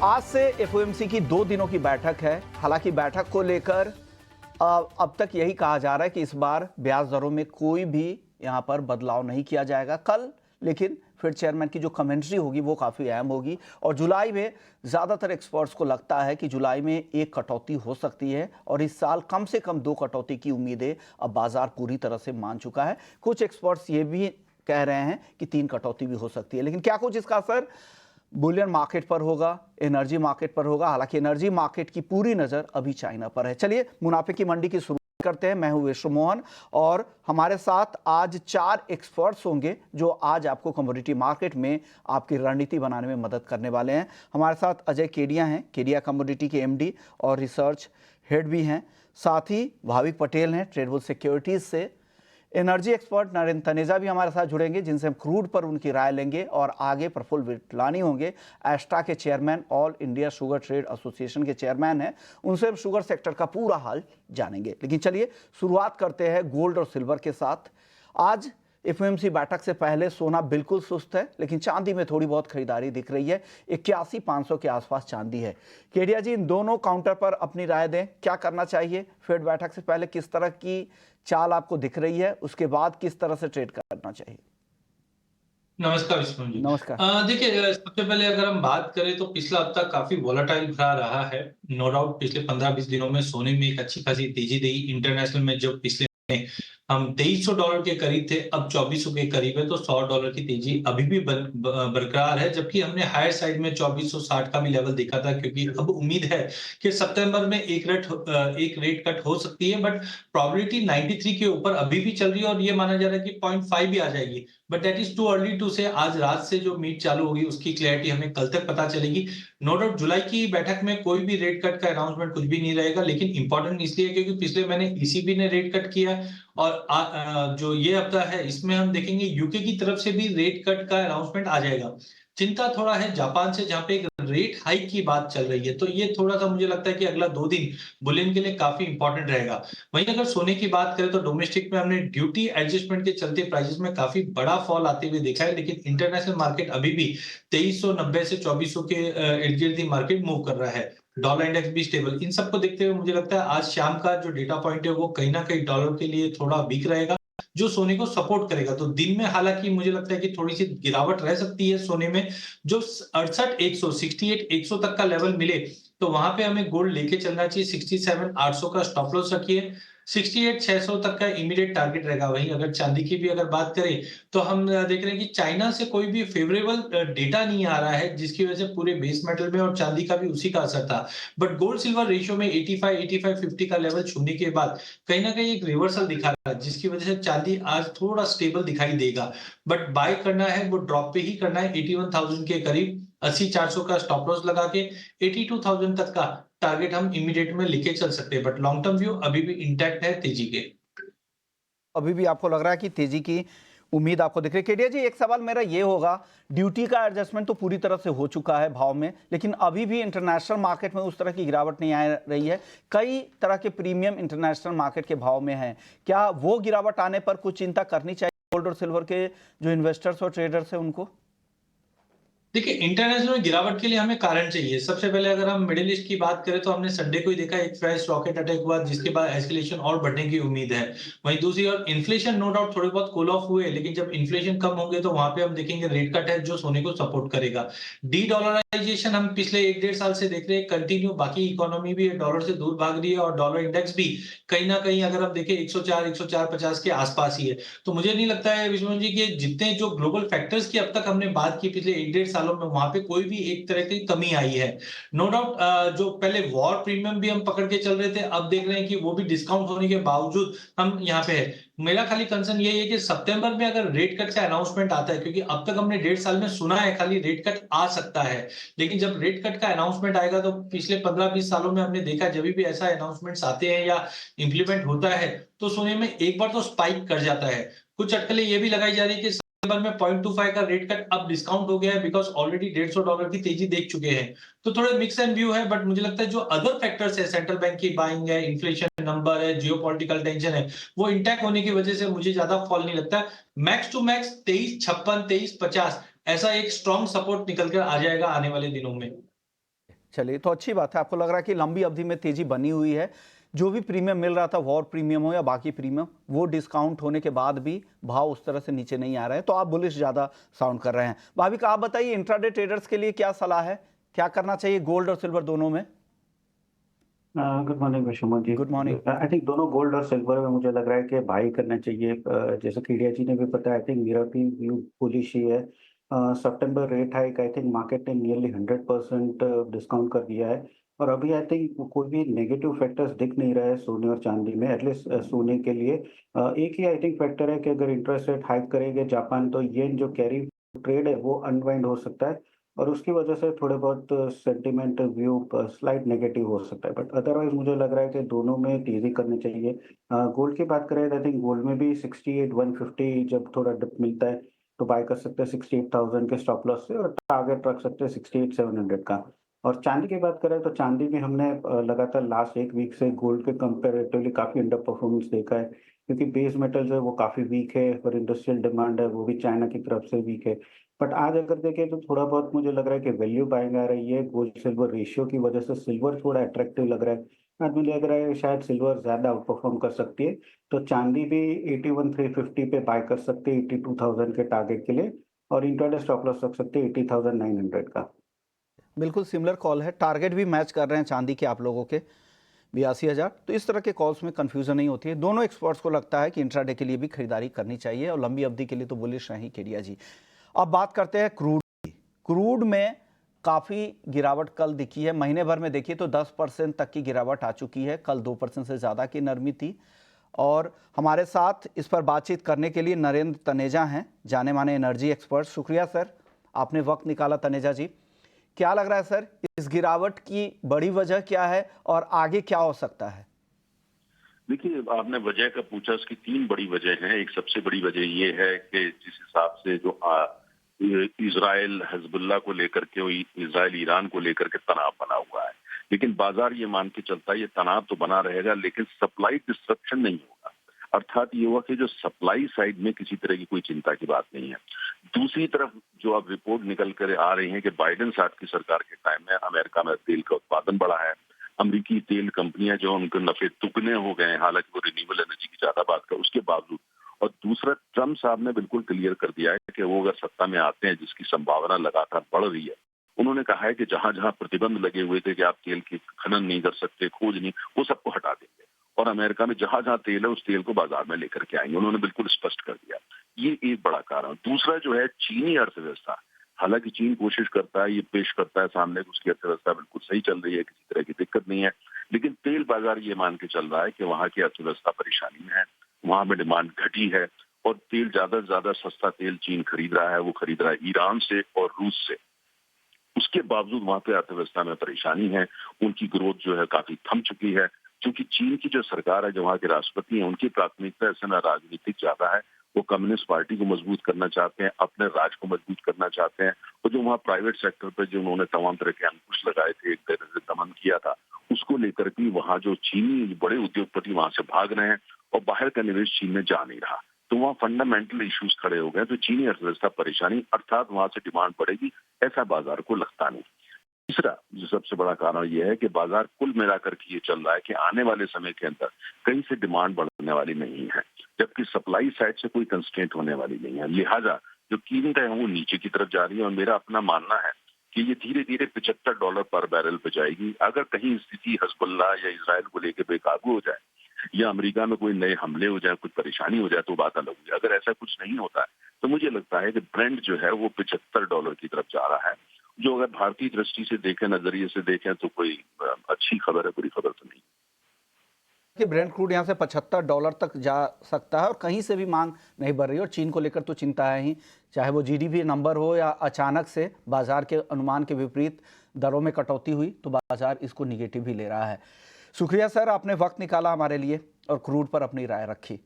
आज से एफओएमसी की 2 दिनों की बैठक है। हालांकि बैठक को लेकर अब तक यही कहा जा रहा है कि इस बार ब्याज दरों में कोई भी यहां पर बदलाव नहीं किया जाएगा कल। लेकिन फिर चेयरमैन की जो कमेंट्री होगी वो काफ़ी अहम होगी। और जुलाई में ज़्यादातर एक्सपर्ट्स को लगता है कि जुलाई में एक कटौती हो सकती है और इस साल कम से कम 2 कटौती की उम्मीदें अब बाजार पूरी तरह से मान चुका है। कुछ एक्सपर्ट्स ये भी कह रहे हैं कि 3 कटौती भी हो सकती है। लेकिन क्या कुछ इसका असर बुलियन मार्केट पर होगा, एनर्जी मार्केट पर होगा? हालांकि एनर्जी मार्केट की पूरी नजर अभी चाइना पर है। चलिए मुनाफे की मंडी की शुरुआत करते हैं। मैं हूं विष्णु मोहन और हमारे साथ आज 4 एक्सपर्ट्स होंगे जो आज आपको कमोडिटी मार्केट में आपकी रणनीति बनाने में मदद करने वाले हैं। हमारे साथ अजय केडिया हैं, केडिया कमोडिटी के एमडी और रिसर्च हेड भी हैं। साथ ही भाविक पटेल हैं, ट्रेडबुल सिक्योरिटीज से। एनर्जी एक्सपर्ट नरेंद्र तनेजा भी हमारे साथ जुड़ेंगे जिनसे हम क्रूड पर उनकी राय लेंगे। और आगे प्रफुल्ल विटलानी होंगे, एस्ट्रा के chairman, all India sugar trade association के चेयरमैन हैं। उनसे हम शुगर सेक्टर का पूरा हाल जानेंगे। लेकिन चलिए शुरुआत करते हैं गोल्ड और सिल्वर के साथ। आज एफओएमसी बैठक से पहले सोना बिल्कुल सुस्त है, लेकिन चांदी में थोड़ी बहुत खरीदारी दिख रही है। 81,500 के आसपास चांदी है। केडिया जी, इन दोनों काउंटर पर अपनी राय दें। क्या करना चाहिए? फेड बैठक से पहले किस तरह की चाल आपको दिख रही है, उसके बाद किस तरह से ट्रेड करना चाहिए? नमस्कार विष्णु जी। नमस्कार। देखिए, सबसे पहले अगर हम बात करें तो पिछला हफ्ता काफी वॉलेटाइल भरा रहा है। नो डाउट पिछले 15-20 दिनों में सोने में एक अच्छी खासी तेजी रही। इंटरनेशनल में जो पिछले महीने हम $2300 के करीब थे, अब 2400 के करीब है, तो $100 की तेजी अभी भी बरकरार है। जबकि हमने हायर साइड में 2460 का भी लेवल देखा था, क्योंकि अब उम्मीद है कि सितंबर में एक रेट कट हो सकती है। बट प्रोबेबिलिटी 93 के ऊपर अभी भी चल रही है और ये माना जा रहा है कि 0.5 भी आ जाएगी। But that is too early to say. आज रात से जो मीट चालू होगी उसकी क्लैरिटी हमें कल तक पता चलेगी। नो डाउट जुलाई की बैठक में कोई भी रेट कट का अनाउंसमेंट कुछ भी नहीं रहेगा, लेकिन इंपॉर्टेंट इसलिए क्योंकि पिछले महीने ईसीबी ने रेट कट किया और जो ये हफ्ता है इसमें हम देखेंगे यूके की तरफ से भी रेट कट का अनाउंसमेंट आ जाएगा। चिंता थोड़ा है जापान से, जहां पे एक रेट हाइक की बात चल रही है, तो ये थोड़ा सा मुझे लगता है कि अगला 2 दिन बुलियन के लिए काफी इंपॉर्टेंट रहेगा। वहीं अगर सोने की बात करें तो डोमेस्टिक में हमने ड्यूटी एडजस्टमेंट के चलते प्राइसेस में काफी बड़ा फॉल आते हुए देखा है, लेकिन इंटरनेशनल मार्केट अभी भी 2390 से 2400 के इर्द गिर्द मार्केट मूव कर रहा है। डॉलर इंडेक्स भी स्टेबल। इन सबको देखते हुए मुझे लगता है आज शाम का जो डेटा पॉइंट है वो कहीं ना कहीं डॉलर के लिए थोड़ा वीक रहेगा, जो सोने को सपोर्ट करेगा। तो दिन में हालांकि मुझे लगता है कि थोड़ी सी गिरावट रह सकती है सोने में। जो 68,100 तक का लेवल मिले तो वहां पे हमें गोल्ड लेके चलना चाहिए। 67,800 का स्टॉप लॉस रखिए। 68,600 तक का इमीडिएट टारगेट रहेगा। वहीं अगर चांदी की भी अगर बात करें तो हम देख रहे हैं कि चाइना से कोई भी फेवरेबल डेटा नहीं आ रहा है, जिसकी वजह से पूरे बेस मेटल में और चांदी का भी उसी का असर था। बट गोल्ड सिल्वर रेशियो में 85-50 का लेवल छूने के बाद कहीं ना कहीं एक रिवर्सल दिखा रहा है, जिसकी वजह से चांदी आज थोड़ा स्टेबल दिखाई देगा। बट बाय करना है वो ड्रॉप पे ही करना है। 81,000 के करीब 80,400 का स्टॉप लॉस लगा के 82,000 तक का टारगेट हम इमीडिएट में लेके चल सकते हैं। बट लॉन्ग टर्म व्यू अभी भी इंटैक्ट है तेजी के। अभी भी आपको लग रहा है कि तेजी की उम्मीद आपको दिख रही है? केडिया जी, एक सवाल मेरा ये होगा, ड्यूटी का एडजस्टमेंट तो पूरी तरह से हो चुका है भाव में, लेकिन अभी भी इंटरनेशनल मार्केट में उस तरह की गिरावट नहीं आ रही है। कई तरह के प्रीमियम इंटरनेशनल मार्केट के भाव में हैं। क्या वो गिरावट आने पर कुछ चिंता करनी चाहिए गोल्ड और सिल्वर के जो इन्वेस्टर्स और ट्रेडर्स हैं उनको? देखिए, इंटरनेशनल में गिरावट के लिए हमें कारण चाहिए। सबसे पहले अगर हम मिडिल ईस्ट की बात करें तो हमने संडे को ही देखा एक फ्रेश रॉकेट अटैक हुआ, जिसके बाद एस्केलेशन और बढ़ने की उम्मीद है। वहीं दूसरी ओर इन्फ्लेशन नो डाउट थोड़े बहुत कूल ऑफ हुए, लेकिन जब इन्फ्लेशन कम होंगे तो वहां पे हम देखेंगे रेट कट है जो सोने को सपोर्ट करेगा। डी डॉलराइजेशन हम पिछले 1-1.5 साल से देख रहे हैं कंटिन्यू। बाकी इकोनॉमी भी डॉलर से दूर भाग रही है और डॉलर इंडेक्स भी कहीं ना कहीं अगर हम देखें 104-104.50 के आसपास ही है। तो मुझे नहीं लगता है विष्णु जी कि जितने जो ग्लोबल फैक्टर्स की अब तक हमने बात की पिछले 1-1.5 सालों में, वहां पे कोई भी एक तरह की कमी आई है। नो डाउट जो पहले वॉर प्रीमियम भी हम पकड़ के चल रहे थे, अब देख रहे हैं कि वो भी डिस्काउंट होने के बावजूद हम यहाँ पे है। मेरा खाली कंसर्न ये है कि सितंबर में अगर रेट कट का अनाउंसमेंट आता है, क्योंकि अब तक हमने 1.5 साल में सुना है खाली रेट कट आ सकता है, लेकिन जब रेट कट का अनाउंसमेंट आएगा तो पिछले 15-20 सालों में हमने देखा जब भी ऐसा अनाउंसमेंट्स आते हैं या इंप्लीमेंट होता है तो सोने में एक बार तो स्पाइक कर जाता है। कुछ अटकलें ये भी लगाई जा रही है कि सितंबर में 0.25 का रेट कट अब डिस्काउंट हो गया है, बिकॉज ऑलरेडी $150 की तेजी देख चुके हैं। तो थोड़े मिक्स एंड व्यू है। बट मुझे लगता है जो अदर फैक्टर्स है, सेंट्रल बैंक की बाइंग है, इन्फ्लेशन नंबर है, जियोपॉलिटिकल टेंशन है, वो इंटैक्ट होने की वजह से मुझे ज्यादा फॉल नहीं लगता। मैक्स टू मैक्स 2356, 2350 ऐसा एक स्ट्रॉन्ग सपोर्ट निकल कर आ जाएगा आने वाले दिनों में। चलिए, तो अच्छी बात है। आपको लग रहा है कि लंबी अवधि में तेजी बनी हुई है। जो भी प्रीमियम मिल रहा था, वॉर प्रीमियम हो या बाकी प्रीमियम, वो डिस्काउंट होने के बाद भी भाव उस तरह से नीचे नहीं आ रहे हैं, तो आप बुलिश ज़्यादा साउंड कर रहे हैं। भाविक, आप बताइए, इंट्राडे ट्रेडर्स के लिए क्या सलाह है? क्या करना चाहिए गोल्ड और सिल्वर दोनों में? Good morning Vishuma ji. Good morning. I think दोनों गोल्ड और सिल्वर में मुझे लग रहा है कि बाई करना चाहिए। जैसे कि इंडिया जी ने भी बताया, आई थिंक मेरा भी व्यू बुलिश ही है। सितंबर rate hike I think market ने नियरली 100% डिस्काउंट कर दिया है। और अभी आई थिंक कोई भी नेगेटिव फैक्टर्स दिख नहीं रहा है सोने और चांदी में, एटलीस्ट सोने के लिए। एक ही आई थिंक फैक्टर है कि अगर इंटरेस्ट रेट हाइक करेंगे जापान, तो येन जो कैरी ट्रेड है वो अनवाइंड हो सकता है, और उसकी वजह से थोड़े बहुत सेंटिमेंट व्यू स्लाइट नेगेटिव हो सकता है। बट अदरवाइज मुझे लग रहा है कि दोनों में तेजी करनी चाहिए। गोल्ड की बात करें तो आई थिंक गोल्ड में भी 68,150 जब थोड़ा डिप मिलता है तो बाय कर सकते हैं 68,000 के स्टॉप लॉस से, और टारगेट रख सकते हैं 68,700 का। और चांदी की बात करें तो चांदी में हमने लगातार लास्ट एक वीक से गोल्ड के कंपेरेटिवली काफी अंडर परफॉर्मेंस देखा है, क्योंकि बेस मेटल जो है वो काफी वीक है और इंडस्ट्रियल डिमांड है वो भी चाइना की तरफ से वीक है। बट आज अगर देखें तो थोड़ा बहुत मुझे लग रहा है कि वैल्यू बाइंग आ रही है गोल्ड सिल्वर रेशियो की वजह से। सिल्वर थोड़ा अट्रैक्टिव लग रहा है। आज मुझे लग रहा है शायद सिल्वर ज्यादा आउट परफॉर्म कर सकती है, तो चांदी भी 81,350 पे बाय कर सकते हैं 82,000 के टारगेट के लिए, और इंट्राडे स्टॉप लॉस रख सकते हैं 80,900 का। बिल्कुल सिमिलर कॉल है, टारगेट भी मैच कर रहे हैं चांदी के आप लोगों के 82,000। तो इस तरह के कॉल्स में कंफ्यूजन नहीं होती है। दोनों एक्सपर्ट्स को लगता है कि इंट्राडे के लिए भी खरीदारी करनी चाहिए और लंबी अवधि के लिए तो बुलिश नहीं केडिया जी। अब बात करते हैं क्रूड की। क्रूड में काफ़ी गिरावट कल दिखी है। महीने भर में देखिए तो 10% तक की गिरावट आ चुकी है। कल 2% से ज़्यादा की नरमी थी। और हमारे साथ इस पर बातचीत करने के लिए नरेंद्र तनेजा हैं, जाने माने एनर्जी एक्सपर्ट। शुक्रिया सर, आपने वक्त निकाला। तनेजा जी, क्या लग रहा है सर, इस गिरावट की बड़ी वजह क्या है और आगे क्या हो सकता है? देखिए, आपने वजह का पूछा, उसकी तीन बड़ी वजह हैं। एक सबसे बड़ी वजह ये है कि जिस हिसाब से जो इजराइल हिजबुल्लाह को लेकर के, इजराइल ईरान को लेकर के तनाव बना हुआ है, लेकिन बाजार ये मान के चलता है ये तनाव तो बना रहेगा लेकिन सप्लाई डिस्ट्रप्शन नहीं होगा। अर्थात ये हुआ कि जो सप्लाई साइड में किसी तरह की कोई चिंता की बात नहीं है। दूसरी तरफ जो अब रिपोर्ट निकल कर आ रही है कि बाइडेन साहब की सरकार के टाइम में अमेरिका में तेल का उत्पादन बढ़ा है। अमेरिकी तेल कंपनियां जो उनके नफे दुगने हो गए, हालांकि वो रिन्यूएबल एनर्जी की ज्यादा बात कर उसके बावजूद। और दूसरा, ट्रम्प साहब ने बिल्कुल क्लियर कर दिया है कि वो अगर सत्ता में आते हैं, जिसकी संभावना लगातार बढ़ रही है, उन्होंने कहा है कि जहां जहां प्रतिबंध लगे हुए थे कि आप तेल की खनन नहीं कर सकते, खोज नहीं, वो सबको हटा देंगे और अमेरिका में जहां जहां तेल है उस तेल को बाजार में लेकर के आएंगे। उन्होंने बिल्कुल स्पष्ट कर दिया। ये एक बड़ा कारण। दूसरा जो है चीनी अर्थव्यवस्था। हालांकि चीन कोशिश करता है, ये पेश करता है सामने कि उसकी अर्थव्यवस्था बिल्कुल सही चल रही है, किसी तरह की दिक्कत नहीं है, लेकिन तेल बाजार ये मान के चल रहा है कि वहां की अर्थव्यवस्था परेशानी में है, वहां में डिमांड घटी है और तेल ज्यादा से ज्यादा सस्ता तेल चीन खरीद रहा है। वो खरीद रहा है ईरान से और रूस से। उसके बावजूद वहां पे अर्थव्यवस्था में परेशानी है। उनकी ग्रोथ जो है काफी थम चुकी है, क्योंकि चीन की जो सरकार है, जो वहां के राष्ट्रपति हैं, उनकी प्राथमिकता इस समय राजनीतिक ज्यादा है। वो कम्युनिस्ट पार्टी को मजबूत करना चाहते हैं, अपने राज को मजबूत करना चाहते हैं, और जो वहाँ प्राइवेट सेक्टर पर जो उन्होंने तमाम तरह के अंकुश लगाए थे, एक तरह से दमन किया था, उसको लेकर भी वहाँ जो चीनी बड़े उद्योगपति वहां से भाग रहे हैं और बाहर का निवेश चीन में जा नहीं रहा। तो वहाँ फंडामेंटल इश्यूज खड़े हो गए, तो चीनी अर्थव्यवस्था परेशानी, अर्थात वहां से डिमांड बढ़ेगी, ऐसा बाजार को लगता नहीं। तीसरा जो सबसे बड़ा कारण यह है कि बाजार कुल मिलाकर के ये चल रहा है कि आने वाले समय के अंदर कहीं से डिमांड बढ़ने वाली नहीं है, जबकि सप्लाई साइड से कोई कंस्ट्रेंट होने वाली नहीं है। लिहाजा जो कीमत है वो नीचे की तरफ जा रही है, और मेरा अपना मानना है कि ये धीरे धीरे $75 पर बैरल पे जाएगी। अगर कहीं स्थिति हिजबुल्लाह या इजराइल को लेकर बेकाबू हो जाए, या अमेरिका में कोई नए हमले हो जाए, कुछ परेशानी हो जाए, तो बात अलग होगी। अगर ऐसा कुछ नहीं होता है तो मुझे लगता है कि ब्रेंट जो है वो $75 की तरफ जा रहा है, जो अगर भारतीय दृष्टि से देखें, नजरिए से देखें, तो कोई अच्छी खबर है, बुरी खबर तो नहीं। कि ब्रेंट क्रूड यहाँ से $75 तक जा सकता है और कहीं से भी मांग नहीं बढ़ रही है। और चीन को लेकर तो चिंता है ही, चाहे वो जीडीपी नंबर हो या अचानक से बाजार के अनुमान के विपरीत दरों में कटौती हुई, तो बाजार इसको निगेटिव ही ले रहा है। शुक्रिया सर, आपने वक्त निकाला हमारे लिए और क्रूड पर अपनी राय रखी।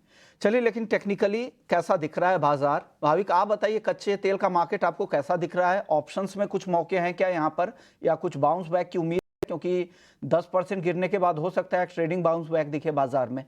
चलिए, लेकिन टेक्निकली कैसा दिख रहा है बाजार? भाविक, आप बताइए, कच्चे तेल का मार्केट आपको कैसा दिख रहा है? ऑप्शंस में कुछ मौके हैं क्या यहाँ पर, या कुछ बाउंस बैक की उम्मीद? क्योंकि 10% गिरने के बाद हो सकता है ट्रेडिंग बाउंस बैक दिखे बाजार में।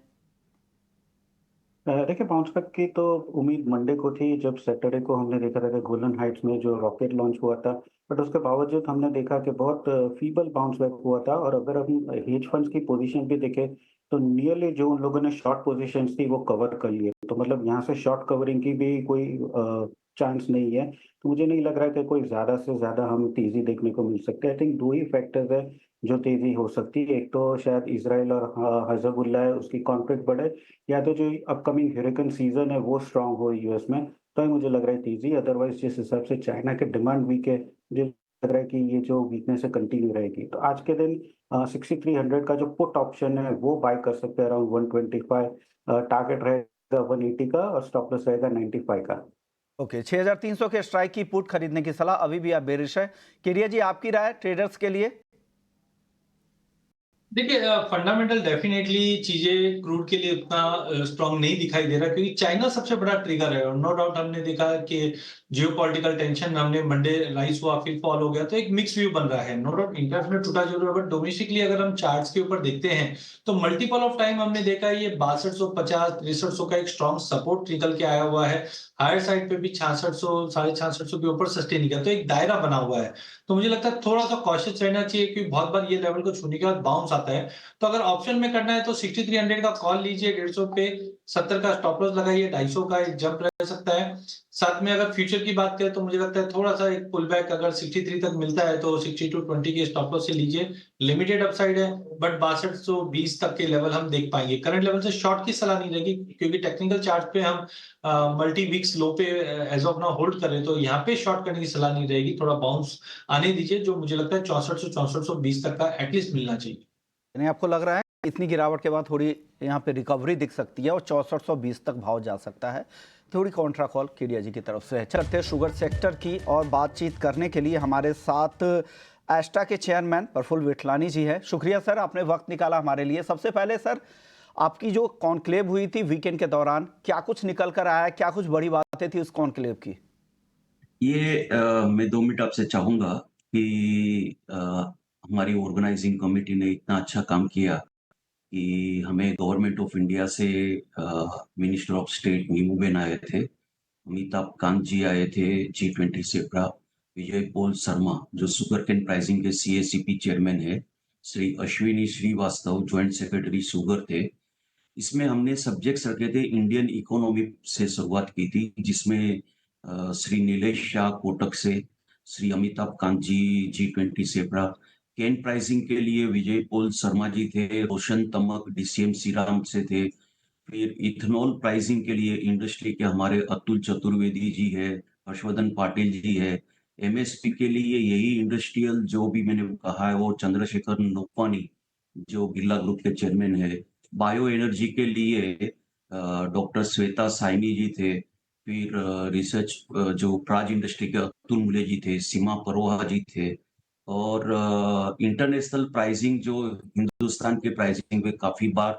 देखिए बाउंस बैक की तो उम्मीद मंडे को थी, जब सैटरडे को हमने देखा था कि गोलन हाइट्स में जो रॉकेट लॉन्च हुआ था, बट उसके बावजूद हमने देखा कि बहुत फीबल बाउंस बैक हुआ था। और अगर हम हेज फंड्स की पोजीशन भी देखें, तो नियरली जो उन लोगों ने शॉर्ट पोजीशंस थी वो कवर कर लिए। तो मतलब यहाँ से शॉर्ट कवरिंग की भी कोई चांस नहीं है। तो मुझे नहीं लग रहा है कि कोई ज़्यादा से ज़्यादा हम तेज़ी देखने को मिल सकते हैं। आई थिंक 2 ही फैक्टर्स है जो तेज़ी हो सकती है। एक तो शायद इज़राइल और हिज़बुल्लाह है उसकी कॉन्फ्लिक्ट बढ़े, या तो जो अपकमिंग हर्रिकेन सीज़न है वो स्ट्रॉन्ग हो यूएस में, तो ही मुझे लग रहा है तेज़ी। अदरवाइज़ जिस हिसाब से चाइना की डिमांड वीक है, मुझे लग रहा है कि ये जो वीकनेस है कंटिन्यू रहेगी। तो आज के दिन 6300 का जो पुट ऑप्शन है वो बाय कर सकते हैं अराउंड 125। टारगेट रहेगा 180 का और स्टॉप लॉस रहेगा 95 का। ओके, 6300 के स्ट्राइक की पुट खरीदने की सलाह, अभी भी आप बेरिश है। केरिया जी, आपकी राय ट्रेडर्स के लिए? देखिए फंडामेंटल डेफिनेटली चीजें क्रूड के लिए उतना स्ट्रांग नहीं दिखाई दे रहा, क्योंकि चाइना सबसे बड़ा ट्रिगर है। और नो डाउट हमने देखा कि जियोपॉलिटिकल टेंशन हमने मंडे राइस हुआ, फिर फॉल हो गया, तो एक मिक्स व्यू बन रहा है। नो डाउट इंटरनेशनल टूटा जरूर है, बट डोमेस्टिकली अगर हम चार्ट्स के ऊपर देखते हैं तो मल्टीपल ऑफ टाइम हमने देखा है ये 6250 6300 का एक स्ट्रॉन्ग सपोर्ट निकल के आया हुआ है। हायर साइड पे भी 6600 6650 के ऊपर सस्टेन किया, तो एक दायरा बना हुआ है। तो मुझे लगता है थोड़ा सा कॉशियस रहना चाहिए, क्योंकि बहुत बार ये लेवल को छूने के बाद बाउंस आता है। तो अगर ऑप्शन में करना है तो 6300 का कॉल लीजिए, 150 पे 70 का स्टॉप लॉस लगाइए, 250 का एक जंप रह सकता है। साथ में अगर फ्यूचर की बात करें तो मुझे लगता है थोड़ा सा एक पुल बैक अगर 63 तक मिलता है तो 6220 के स्टॉप लॉस से लीजिए। लिमिटेड अपसाइड है, बट 6220 तक के लेवल हम देख पाएंगे। करंट लेवल से शॉर्ट की सलाह नहीं रहेगी, क्योंकि टेक्निकल चार्ट पे हम मल्टी वीक्स लो पे एज ऑफ नाउ होल्ड करें, तो यहाँ पे शॉर्ट करने की सलाह नहीं रहेगी। थोड़ा बाउंस आने दीजिए, जो मुझे लगता है 64 से 6420 तक का एटलीस्ट मिलना चाहिए। यानी आपको लग रहा है इतनी गिरावट के बाद थोड़ी यहाँ पे रिकवरी दिख सकती है और 6420 तक भाव जा सकता है? थोड़ी कॉन्ट्रा कॉल केडिया जी की तरफ से है। चलते शुगर सेक्टर की और बातचीत करने के लिए हमारे साथ एस्टा के चेयरमैन प्रफुल्ल विठलानी जी है। शुक्रिया सर, आपने वक्त निकाला हमारे लिए। सबसे पहले सर, आपकी जो कॉन्क्लेव हुई थी वीकेंड के दौरान, क्या कुछ निकल कर आया, क्या कुछ बड़ी बातें थी उस कॉन्क्लेव की? मैं 2 मिनट आपसे चाहूँगा कि हमारी ऑर्गेनाइजिंग कमिटी ने इतना अच्छा काम किया कि हमें गवर्नमेंट ऑफ इंडिया से मिनिस्टर ऑफ स्टेट नीमूबेन आए थे, अमिताभ कांत जी आए थे G20 से, विजय पॉल शर्मा जो शुगरकेन प्राइसिंग के सीएसीपी चेयरमैन है, Shri Ashwini Srivastava joint secretary sugar थे। इसमें हमने सब्जेक्ट्स रखे थे, इंडियन इकोनॉमी से शुरुआत की थी, जिसमें श्री नीलेश शाह कोटक से, श्री अमिताभ कांत जी G20 से, कैन प्राइसिंग के लिए विजय पॉल शर्मा जी थे, रोशन तमक डीसीएम श्रीराम से थे। फिर इथेनॉल प्राइसिंग के लिए इंडस्ट्री के हमारे अतुल चतुर्वेदी जी है, हर्षवर्धन पाटिल जी है। एमएसपी के लिए यही इंडस्ट्रियल जो भी मैंने कहा है वो चंद्रशेखर नोपानी जो बिरला ग्रुप के चेयरमैन है। बायो एनर्जी के लिए डॉक्टर श्वेता साइनी जी थे। फिर रिसर्च जो प्राज इंडस्ट्री के अतुल मुले जी थे, सीमा परोहा जी थे। और इंटरनेशनल प्राइसिंग जो हिंदुस्तान के प्राइसिंग पे काफी बार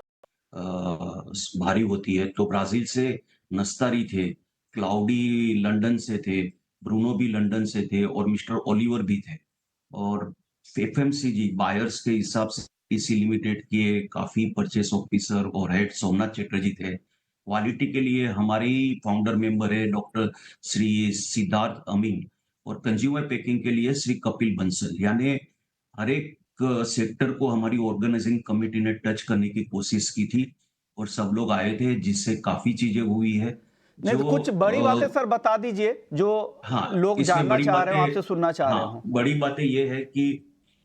भारी होती है, तो ब्राजील से नस्तारी थे, क्लाउडी लंदन से थे, ब्रूनो भी लंदन से थे और मिस्टर ओलिवर भी थे। और एफएमसीजी बायर्स के हिसाब से टीसी लिमिटेड के काफी परचेस ऑफिसर और हेड सोमनाथ चटर्जी थे। क्वालिटी के लिए हमारे ही फाउंडर मेंबर है डॉक्टर श्री सिद्धार्थ अमीन, और कंज्यूमर पैकिंग के लिए श्री कपिल बंसल। यानी हर एक सेक्टर को हमारी ऑर्गेनाइजिंग कमेटी ने टच करने की कोशिश की थी और सब लोग आए थे, जिससे काफी चीजें हुई है। नहीं जो तो कुछ बड़ी बातें सर बता दीजिए जो हाँ, लोग इसमें जानना बड़ी चाह रहे हो, बातें, आपसे सुनना चाह रहे हाँ, हो। बड़ी बातें ये है कि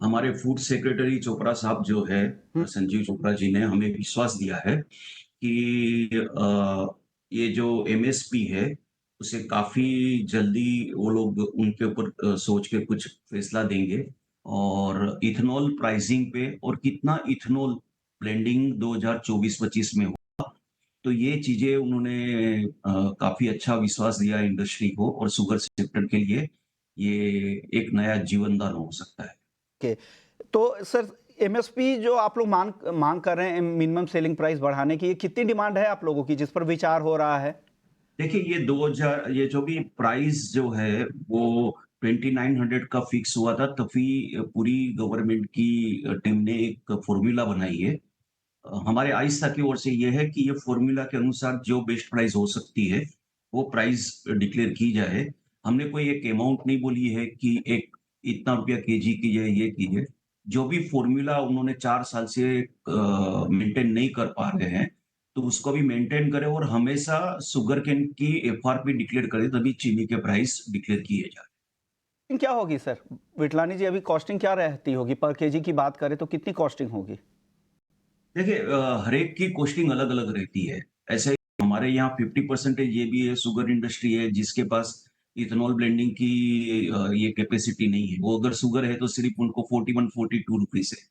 हमारे फूड सेक्रेटरी चोपड़ा साहब जो है, संजीव चोपड़ा जी ने हमें विश्वास दिया है कि ये जो एमएसपी है उसे काफी जल्दी वो लोग उनके ऊपर सोच के कुछ फैसला देंगे। और इथेनॉल प्राइसिंग पे और कितना इथेनॉल ब्लेंडिंग 2024-25 में, तो ये चीजें उन्होंने काफी अच्छा विश्वास दिया इंडस्ट्री को, और शुगर सेक्टर के लिए ये एक नया जीवनदान हो सकता है। ओके, तो सर एमएसपी जो आप लोग मांग मांग कर रहे हैं, मिनिमम सेलिंग प्राइस बढ़ाने की, ये कितनी डिमांड है आप लोगों की जिस पर विचार हो रहा है? देखिए ये 2000 ये जो भी प्राइस जो है वो 2900 का फिक्स हुआ था, तभी पूरी गवर्नमेंट की टीम ने एक फॉर्मूला बनाई है हमारे आइस्ता की ओर से ये है कि ये फॉर्मूला के अनुसार जो बेस्ट प्राइस हो सकती है, वो प्राइस डिक्लेयर की जाए। हमने कोई एक अमाउंट नहीं बोली है कि एक इतना रुपया केजी कीजिए, ये कीजिए। जो भी फॉर्मूला उन्होंने 4 साल से मेंटेन नहीं कर पा रहे हैं, तो उसको भी मेंटेन करें और हमेशा शुगर केन की एफआरपी डिक्लेयर करें, तभी चीनी के प्राइस डिक्लेयर किए जाएँ। कॉस्टिंग क्या होगी सर? विटलानी जी, अभी कॉस्टिंग क्या रहती होगी? पर केजी की बात करें तो कितनी कॉस्टिंग होगी? देखिए हर एक की कॉस्टिंग अलग-अलग रहती है। ऐसे ही हमारे यहाँ 50% ये भी है, शुगर इंडस्ट्री है जिसके पास इथेनॉल ब्लेंडिंग की ये कैपेसिटी नहीं है। वो अगर शुगर है तो सिर्फ़ उनको 41-42 रुपीज़ है।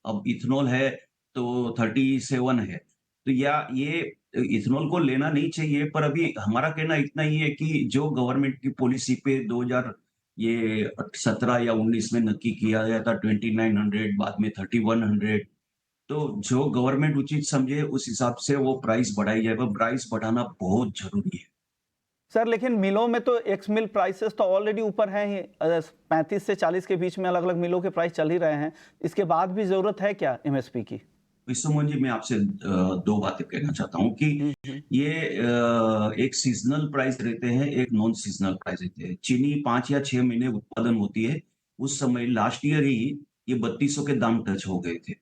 अब इथेनॉल है तो 37 है। तो या ये इथेनॉल को लेना नहीं चाहिए, पर अभी हमारा कहना इतना ही है कि जो गवर्नमेंट की पॉलिसी पे 2000 ये 17 या 19 में नक्की किया गया था 2900 बाद में 3100, तो जो गवर्नमेंट उचित समझे उस हिसाब से वो प्राइस बढ़ाई जाए, पर प्राइस बढ़ाना बहुत ज़रूरी है। सर लेकिन मिलों में तो एक्स मिल प्राइसेस तो ऑलरेडी ऊपर हैं ही, 35 से 40 के बीच में अलग अलग मिलों के प्राइस चल ही रहे हैं। इसके बाद भी जरूरत है क्या एमएसपी की? विश्वमोहन जी, मैं आपसे 2 बातें कहना चाहता हूँ कि हम्म। ये एक सीज़नल प्राइस रहते हैं, एक नॉन सीज़नल प्राइस रहते हैं। चीनी 5 या 6 महीने उत्पादन होती है, उस समय लास्ट ईयर ही ये 3200 के दाम टच हो गए थे।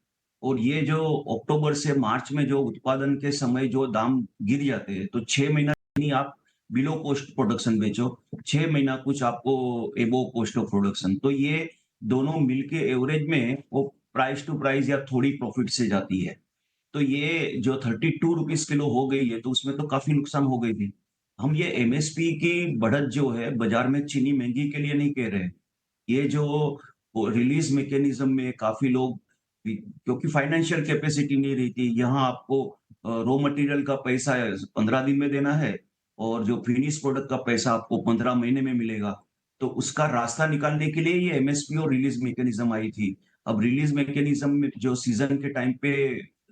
और ये जो अक्टूबर से मार्च में जो उत्पादन के समय जो दाम गिर जाते हैं, तो 6 महीना चीनी आप बिलो कॉस्ट प्रोडक्शन बेचो, 6 महीना कुछ आपको अबोव कॉस्ट ऑफ प्रोडक्शन। तो ये दोनों मिलके एवरेज में वो प्राइस टू प्राइस या थोड़ी प्रॉफिट से जाती है। तो ये जो 32 रुपीस किलो हो गई है, तो उसमें तो काफ़ी नुकसान हो गई थी। हम ये एमएसपी की बढ़त जो है, बाज़ार में चीनी महँगी के लिए नहीं कह रहे हैं। ये जो रिलीज़ मैकेनिज़्म में काफ़ी लोग क्योंकि फाइनेंशियल कैपेसिटी नहीं रहती, यहाँ आपको रॉ मटेरियल का पैसा 15 दिन में देना है और जो फिनिश प्रोडक्ट का पैसा आपको 15 महीने में मिलेगा। तो उसका रास्ता निकालने के लिए ये एमएसपी और रिलीज़ मैकेनिज़्म आई थी। अब रिलीज़ मैकेनिज़्म में जो सीज़न के टाइम पे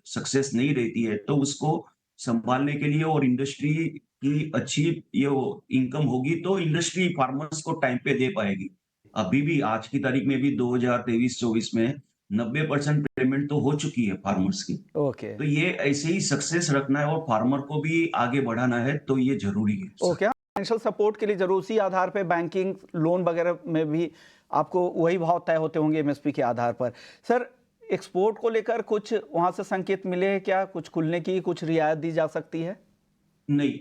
सक्सेस नहीं रहती है, तो उसको सँभालने के लिए और इंडस्ट्री की अच्छी ये इनकम होगी, तो इंडस्ट्री फार्मर्स को टाइम पे दे पाएगी। अभी भी आज की तारीख में भी 2023-24 में 90% पेमेंट तो हो चुकी है फार्मर्स की। ओके। तो ये ऐसे ही सक्सेस रखना है और फार्मर को भी आगे बढ़ाना है, तो ये ज़रूरी है। ओके, फाइनेंशियल सपोर्ट के लिए जरूर उसी आधार पे बैंकिंग लोन वगैरह में भी आपको वही भाव तय होते होंगे एमएसपी के आधार पर। सर एक्सपोर्ट को लेकर कुछ वहां से संकेत मिले हैं क्या? कुछ खुलने की, कुछ रियायत दी जा सकती है? नहीं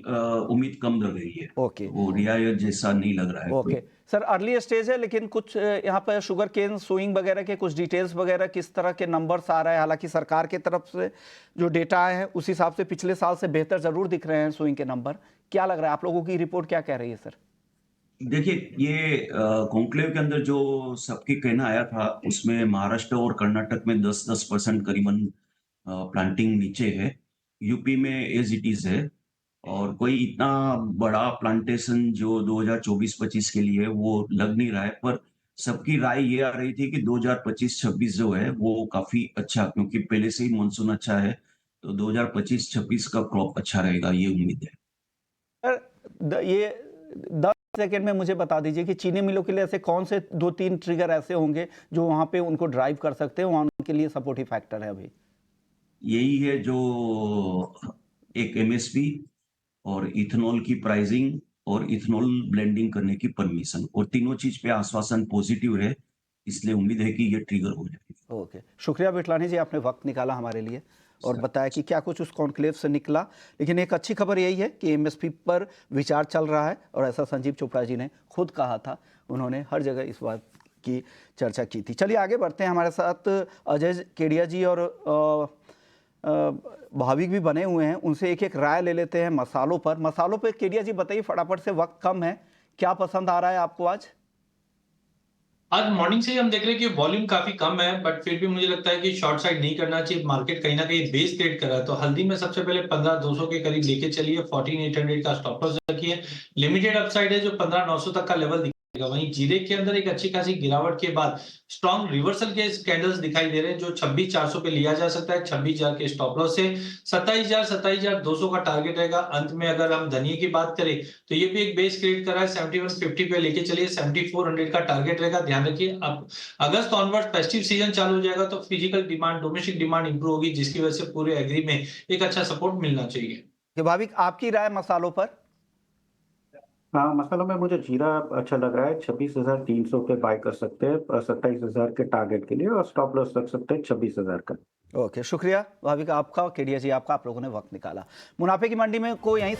उम्मीद कम लग रही है। ओके। वो रियायत जैसा नहीं लग रहा है कोई। ओके सर, अर्ली स्टेज है लेकिन कुछ यहाँ पर शुगर केन सोइंग वगैरह के कुछ डिटेल्स वगैरह किस तरह के नंबर्स आ रहे हैं? हालांकि सरकार की तरफ से जो डेटा आए हैं उस हिसाब से पिछले साल से बेहतर जरूर दिख रहे हैं सोइंग के नंबर। क्या लग रहा है, आप लोगों की रिपोर्ट क्या कह रही है सर? देखिए ये कॉन्क्लेव के अंदर जो सबकी कहना आया था, उसमें महाराष्ट्र और कर्नाटक में 10-10% करीबन प्लांटिंग नीचे है। यूपी में एज़ इट इज़ है और कोई इतना बड़ा प्लांटेशन जो 2024-25 के लिए वो लग नहीं रहा है। पर सबकी राय ये आ रही थी कि 2025-26 जो है वो काफ़ी अच्छा, क्योंकि पहले से ही मानसून अच्छा है, तो 2025-26 का क्रॉप अच्छा रहेगा, ये उम्मीद है। सर ये 10 सेकेंड में मुझे बता दीजिए कि चीनी मिलों के लिए ऐसे कौन से 2-3 ट्रिगर ऐसे होंगे जो वहां पे उनको ड्राइव कर सकते हैं, वहां उनके लिए सपोर्टिव फैक्टर है अभी? यही है जो एक एमएसपी और इथेनॉल की प्राइसिंग और इथेनॉल ब्लेंडिंग करने की परमिशन, और तीनों चीज पे आश्वासन पॉजिटिव है, इसलिए उम्मीद है कि ये ट्रिगर हो जाएगी। ओके, शुक्रिया बिटलानी जी, आपने वक्त निकाला हमारे लिए और बताया कि क्या कुछ उस कॉन्क्लेव से निकला। लेकिन एक अच्छी खबर यही है कि एमएसपी पर विचार चल रहा है और ऐसा संजीव चोपड़ा जी ने खुद कहा था, उन्होंने हर जगह इस बात की चर्चा की थी। चलिए आगे बढ़ते हैं, हमारे साथ अजय केडिया जी और भाविक भी बने हुए हैं, उनसे एक एक राय ले लेते हैं मसालों पर। मसालों पर केडिया जी बताइए फटाफट से, वक्त कम है, क्या पसंद आ रहा है आपको आज? आज मॉर्निंग से ही हम देख रहे हैं कि वॉल्यूम काफी कम है, बट फिर भी मुझे लगता है कि शॉर्ट साइड नहीं करना चाहिए। मार्केट कहीं ना कहीं बेस ट्रेड कर रहा है, तो हल्दी में सबसे पहले 15,200 के करीब लेके चलिए, 14,800 का स्टॉप लॉस रखिए। लिमिटेड अपसाइड है जो 15,900 तक का लेवल वहीं जीरे के अंदर एक अच्छी खासी गिरावट के बाद स्ट्रॉन्ग रिवर्सल के कैंडल्स दिखाई दे रहे हैं, जो 26,400 पे लिया जा सकता है। 26,000 के स्टॉप लॉस से 27,200 का टारगेट रहेगा। अंत में अगर हम धनिये की बात करें तो ये भी एक बेस क्रिएट कर रहा है, 7150 पे लेके चलिए, 7400 का टारगेट रहेगा। ध्यान रखिए, अब अगस्त ऑनवर्ड फेस्टिव सीजन चालू हो जाएगा तो physical demand, domestic demand improve होगी, जिसकी वजह से पूरे एग्री में एक अच्छा सपोर्ट मिलना चाहिए। कि भाविक आपकी राय मसालों पर? हाँ, मसालों में मुझे जीरा अच्छा लग रहा है। 26,300 पे बाय कर सकते हैं 27,000 के टारगेट के लिए, और स्टॉप लॉस रख सकते हैं 26,000 का। ओके, शुक्रिया भाविक आपका, केडिया जी आपका, आप लोगों ने वक्त निकाला। मुनाफे की मंडी में को यहीं